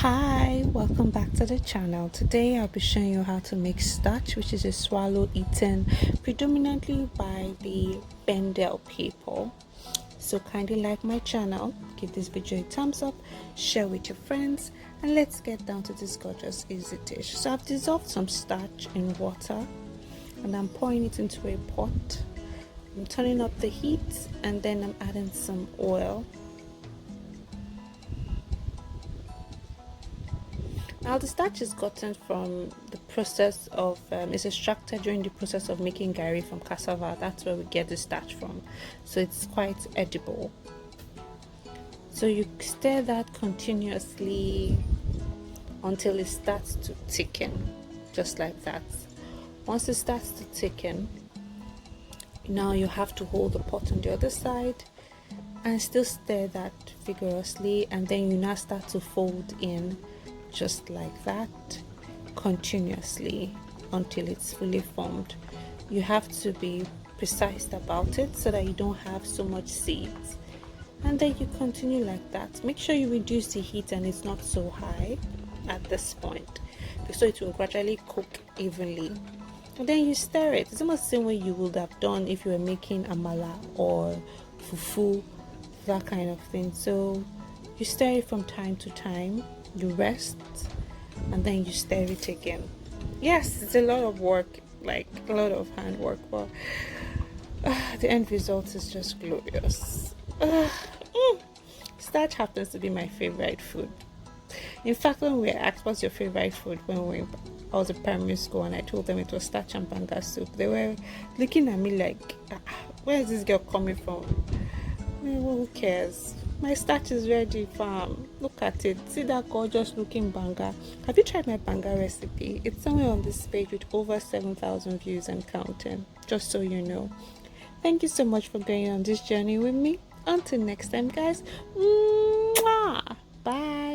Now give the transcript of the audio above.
Hi, welcome back to the channel. Today I'll be showing you how to make starch, which is a swallow eaten predominantly by the Bendel people. So kindly like my channel, give this video a thumbs up, share with your friends, and let's get down to this gorgeous easy dish. So I've dissolved some starch in water and I'm pouring it into a pot. I'm turning up the heat and then I'm adding some oil. Now the starch is gotten from the process of, it's extracted during the process of making garri from cassava. That's where we get the starch from. So it's quite edible. So you stir that continuously until it starts to thicken, just like that. Once it starts to thicken, now you have to hold the pot on the other side and still stir that vigorously, and then you now start to fold in just like that continuously until it's fully formed. You have to be precise about it so that you don't have so much seeds, and then you continue like that. Make sure you reduce the heat and it's not so high at this point, so it will gradually cook evenly. And then you stir it. It's almost the same way you would have done if you were making amala or fufu, that kind of thing. So you stir it from time to time, you rest, and then you stir it again. Yes, it's a lot of work, like a lot of handwork, but the end result is just glorious. Starch happens to be my favorite food. In fact, when we were asked what's your favorite food I was in primary school and I told them it was starch and banga soup, they were looking at me like, where is this girl coming from? Well, who cares? My starch is ready, fam. Look at it. See that gorgeous looking banga? Have you tried my banga recipe? It's somewhere on this page with over 7,000 views and counting, just so you know. Thank you so much for going on this journey with me. Until next time, guys. Mwah! Bye.